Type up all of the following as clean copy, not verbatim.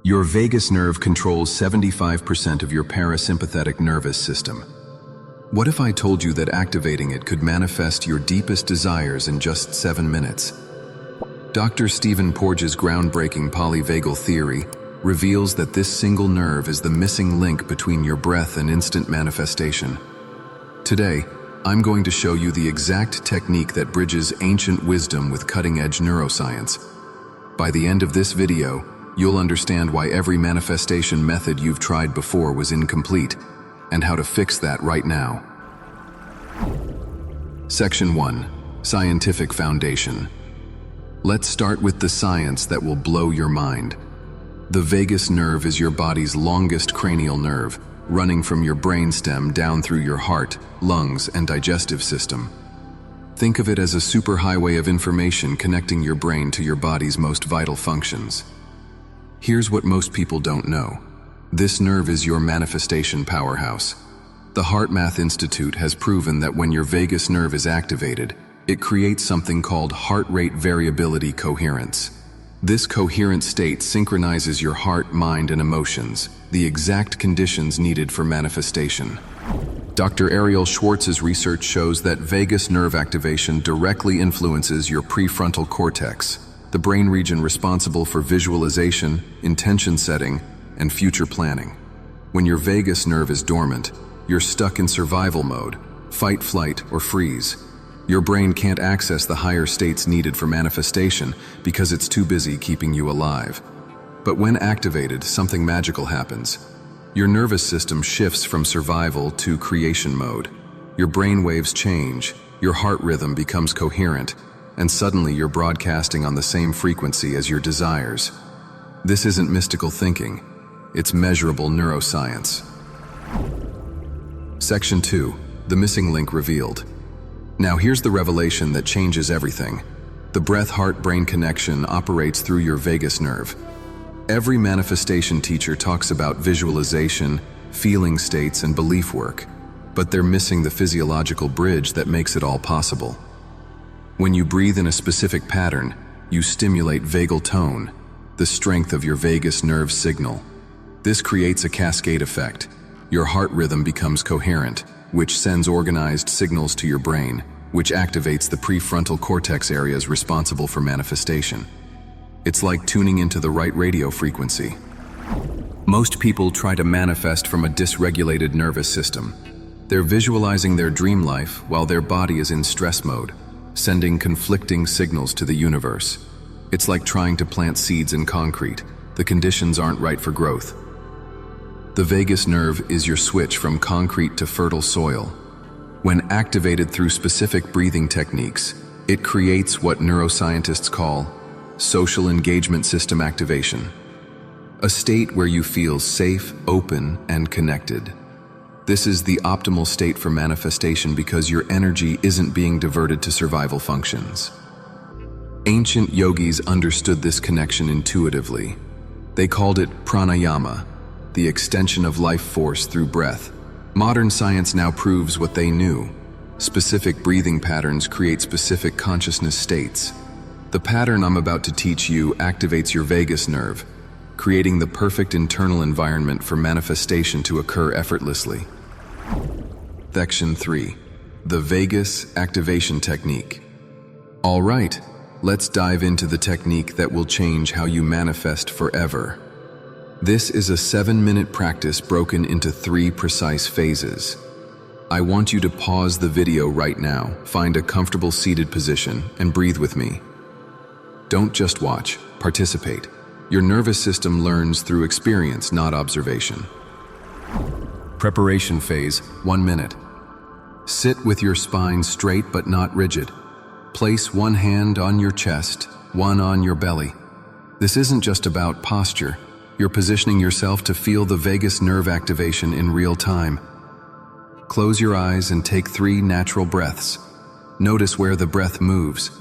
Your vagus nerve controls 75% of your parasympathetic nervous system. What if I told you that activating it could manifest your deepest desires in just 7 minutes? Dr. Stephen Porges' groundbreaking polyvagal theory reveals that this single nerve is the missing link between your breath and instant manifestation. Today, I'm going to show you the exact technique that bridges ancient wisdom with cutting-edge neuroscience. By the end of this video, you'll understand why every manifestation method you've tried before was incomplete, and how to fix that right now. Section 1. Scientific Foundation. Let's start with the science that will blow your mind. The vagus nerve is your body's longest cranial nerve, running from your brainstem down through your heart, lungs, and digestive system. Think of it as a superhighway of information connecting your brain to your body's most vital functions. Here's what most people don't know. This nerve is your manifestation powerhouse. The HeartMath Institute has proven that when your vagus nerve is activated, it creates something called heart rate variability coherence. This coherent state synchronizes your heart, mind, and emotions, the exact conditions needed for manifestation. Dr. Ariel Schwartz's research shows that vagus nerve activation directly influences your prefrontal cortex, the brain region responsible for visualization, intention setting, and future planning. When your vagus nerve is dormant, you're stuck in survival mode, fight, flight, or freeze. Your brain can't access the higher states needed for manifestation because it's too busy keeping you alive. But when activated, something magical happens. Your nervous system shifts from survival to creation mode. Your brain waves change, your heart rhythm becomes coherent, and suddenly you're broadcasting on the same frequency as your desires. This isn't mystical thinking, it's measurable neuroscience. Section 2. The missing link revealed. Now here's the revelation that changes everything. The breath-heart-brain connection operates through your vagus nerve. Every manifestation teacher talks about visualization, feeling states, and belief work, but they're missing the physiological bridge that makes it all possible. When you breathe in a specific pattern, you stimulate vagal tone, the strength of your vagus nerve signal. This creates a cascade effect. Your heart rhythm becomes coherent, which sends organized signals to your brain, which activates the prefrontal cortex areas responsible for manifestation. It's like tuning into the right radio frequency. Most people try to manifest from a dysregulated nervous system. They're visualizing their dream life while their body is in stress mode, sending conflicting signals to the universe. It's like trying to plant seeds in concrete. The conditions aren't right for growth. The vagus nerve is your switch from concrete to fertile soil. When activated through specific breathing techniques, it creates what neuroscientists call social engagement system activation, a state where you feel safe, open, and connected. This is the optimal state for manifestation because your energy isn't being diverted to survival functions. Ancient yogis understood this connection intuitively. They called it pranayama, the extension of life force through breath. Modern science now proves what they knew. Specific breathing patterns create specific consciousness states. The pattern I'm about to teach you activates your vagus nerve, creating the perfect internal environment for manifestation to occur effortlessly. Section 3. The Vagus Activation Technique. All right, let's dive into the technique that will change how you manifest forever. This is a 7-minute practice broken into 3 precise phases. I want you to pause the video right now, find a comfortable seated position, and breathe with me. Don't just watch, participate. Your nervous system learns through experience, not observation. Preparation phase, 1 minute. Sit with your spine straight but not rigid. Place one hand on your chest, one on your belly. This isn't just about posture. You're positioning yourself to feel the vagus nerve activation in real time. Close your eyes and take 3 natural breaths. Notice where the breath moves.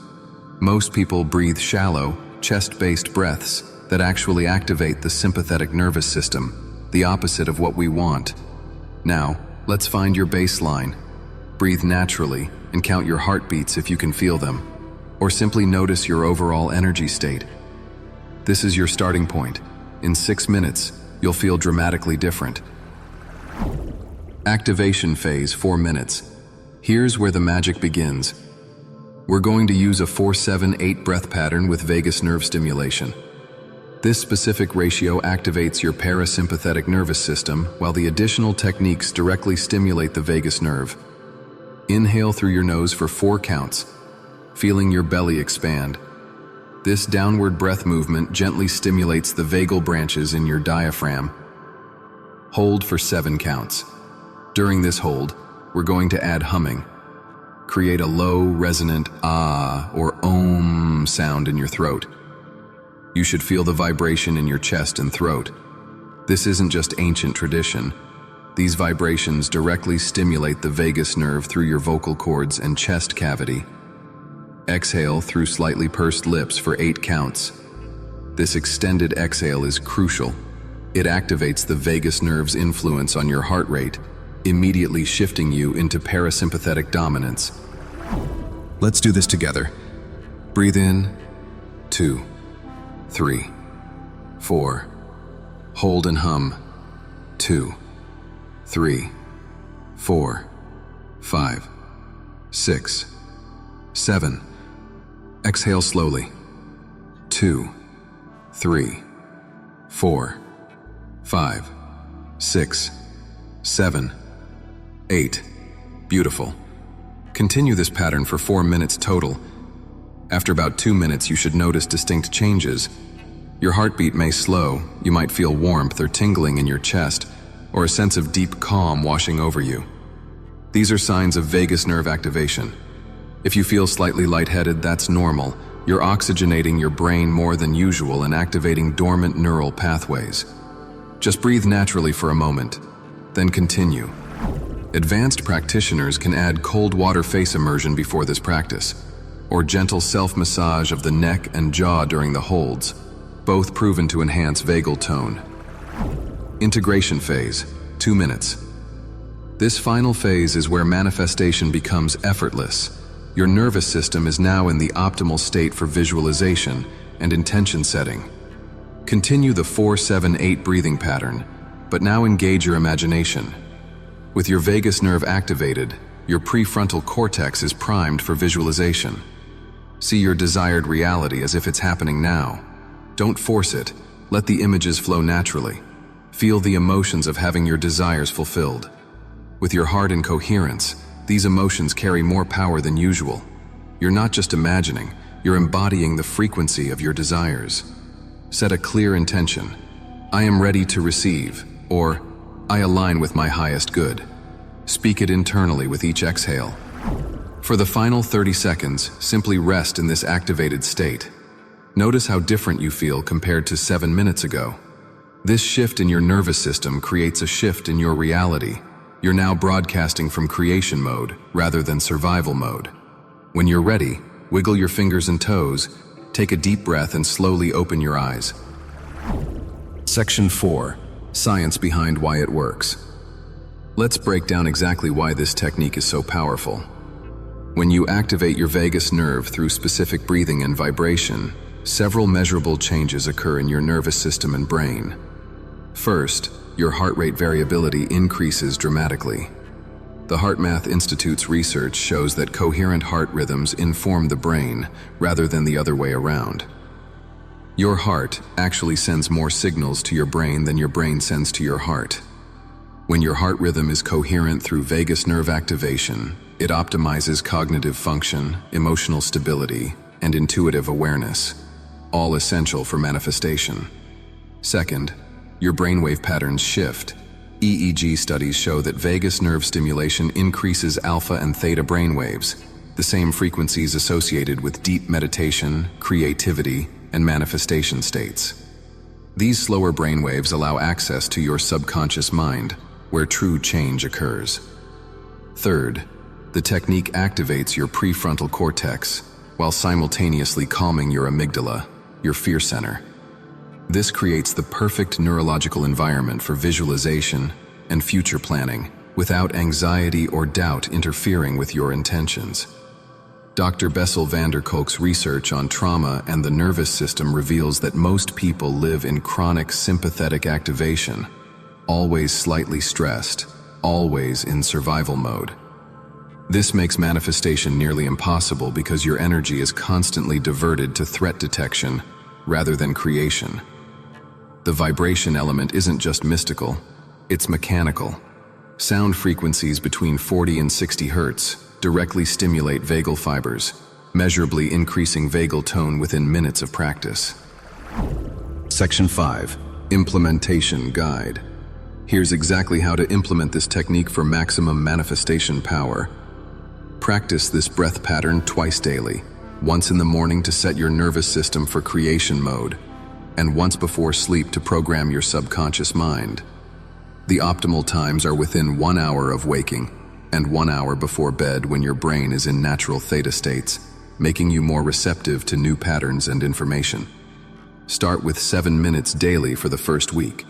Most people breathe shallow, chest-based breaths that actually activate the sympathetic nervous system, the opposite of what we want. Now, let's find your baseline. Breathe naturally and count your heartbeats if you can feel them, or simply notice your overall energy state. This is your starting point. In 6 minutes, you'll feel dramatically different. Activation phase, 4 minutes. Here's where the magic begins. We're going to use a 4-7-8 breath pattern with vagus nerve stimulation. This specific ratio activates your parasympathetic nervous system, while the additional techniques directly stimulate the vagus nerve. Inhale through your nose for 4 counts, feeling your belly expand. This downward breath movement gently stimulates the vagal branches in your diaphragm. Hold for 7 counts. During this hold, we're going to add humming. Create a low, resonant ah or om sound in your throat. You should feel the vibration in your chest and throat. This isn't just ancient tradition. These vibrations directly stimulate the vagus nerve through your vocal cords and chest cavity. Exhale through slightly pursed lips for 8 counts. This extended exhale is crucial. It activates the vagus nerve's influence on your heart rate, immediately shifting you into parasympathetic dominance. Let's do this together. Breathe in, 2, 3, 4. Hold and hum, 2, 3, 4, 5, 6, 7. Exhale slowly, 2, 3, 4, 5, 6, 7, 8. Beautiful. Continue this pattern for 4 minutes total. After about 2 minutes, you should notice distinct changes. Your heartbeat may slow, you might feel warmth or tingling in your chest, or a sense of deep calm washing over you. These are signs of vagus nerve activation. If you feel slightly lightheaded, that's normal. You're oxygenating your brain more than usual and activating dormant neural pathways. Just breathe naturally for a moment, then continue. Advanced practitioners can add cold water face immersion before this practice, or gentle self-massage of the neck and jaw during the holds, both proven to enhance vagal tone. Integration phase, 2 minutes. This final phase is where manifestation becomes effortless. Your nervous system is now in the optimal state for visualization and intention setting. Continue the 4-7-8 breathing pattern, but now engage your imagination. With your vagus nerve activated, your prefrontal cortex is primed for visualization. See your desired reality as if it's happening now. Don't force it. Let the images flow naturally. Feel the emotions of having your desires fulfilled. With your heart in coherence, these emotions carry more power than usual. You're not just imagining, you're embodying the frequency of your desires. Set a clear intention. I am ready to receive, or I align with my highest good. Speak it internally with each exhale. For the final 30 seconds, simply rest in this activated state. Notice how different you feel compared to 7 minutes ago. This shift in your nervous system creates a shift in your reality. You're now broadcasting from creation mode rather than survival mode. When you're ready, wiggle your fingers and toes, take a deep breath and slowly open your eyes. Section 4. Science behind why it works. Let's break down exactly why this technique is so powerful. When you activate your vagus nerve through specific breathing and vibration, several measurable changes occur in your nervous system and brain. First, your heart rate variability increases dramatically. The HeartMath Institute's research shows that coherent heart rhythms inform the brain rather than the other way around. Your heart actually sends more signals to your brain than your brain sends to your heart. When your heart rhythm is coherent through vagus nerve activation, it optimizes cognitive function, emotional stability, and intuitive awareness, all essential for manifestation. Second, your brainwave patterns shift. EEG studies show that vagus nerve stimulation increases alpha and theta brainwaves, the same frequencies associated with deep meditation, creativity, and manifestation states. These slower brainwaves allow access to your subconscious mind, where true change occurs. Third, the technique activates your prefrontal cortex while simultaneously calming your amygdala, your fear center. This creates the perfect neurological environment for visualization and future planning without anxiety or doubt interfering with your intentions. Dr. Bessel van der Kolk's research on trauma and the nervous system reveals that most people live in chronic sympathetic activation, always slightly stressed, always in survival mode. This makes manifestation nearly impossible because your energy is constantly diverted to threat detection rather than creation. The vibration element isn't just mystical, it's mechanical. Sound frequencies between 40 and 60 Hz directly stimulate vagal fibers, measurably increasing vagal tone within minutes of practice. Section 5. Implementation Guide. Here's exactly how to implement this technique for maximum manifestation power. Practice this breath pattern twice daily, once in the morning to set your nervous system for creation mode, and once before sleep to program your subconscious mind. The optimal times are within 1 hour of waking and 1 hour before bed when your brain is in natural theta states, making you more receptive to new patterns and information. Start with 7 minutes daily for the first week.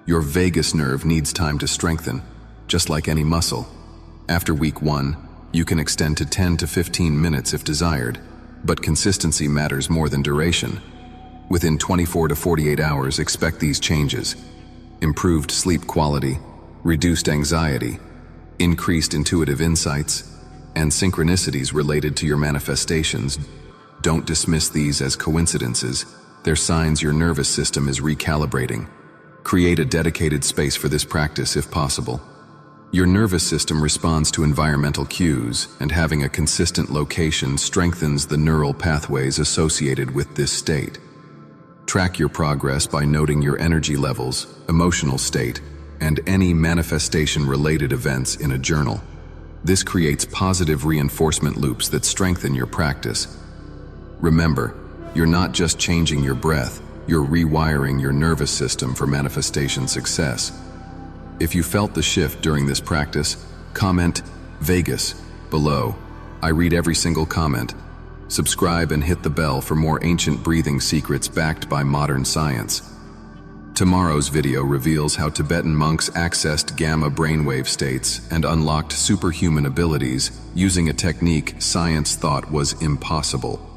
Your vagus nerve needs time to strengthen, just like any muscle. After week 1, you can extend to 10 to 15 minutes if desired, but consistency matters more than duration. Within 24 to 48 hours, expect these changes: improved sleep quality, reduced anxiety, increased intuitive insights, and synchronicities related to your manifestations. Don't dismiss these as coincidences. They're signs your nervous system is recalibrating. Create a dedicated space for this practice if possible. Your nervous system responds to environmental cues, and having a consistent location strengthens the neural pathways associated with this state. Track your progress by noting your energy levels, emotional state, and any manifestation-related events in a journal. This creates positive reinforcement loops that strengthen your practice. Remember, you're not just changing your breath, you're rewiring your nervous system for manifestation success. If you felt the shift during this practice, comment Vegas below. I read every single comment. Subscribe and hit the bell for more ancient breathing secrets backed by modern science. Tomorrow's video reveals how Tibetan monks accessed gamma brainwave states and unlocked superhuman abilities using a technique science thought was impossible.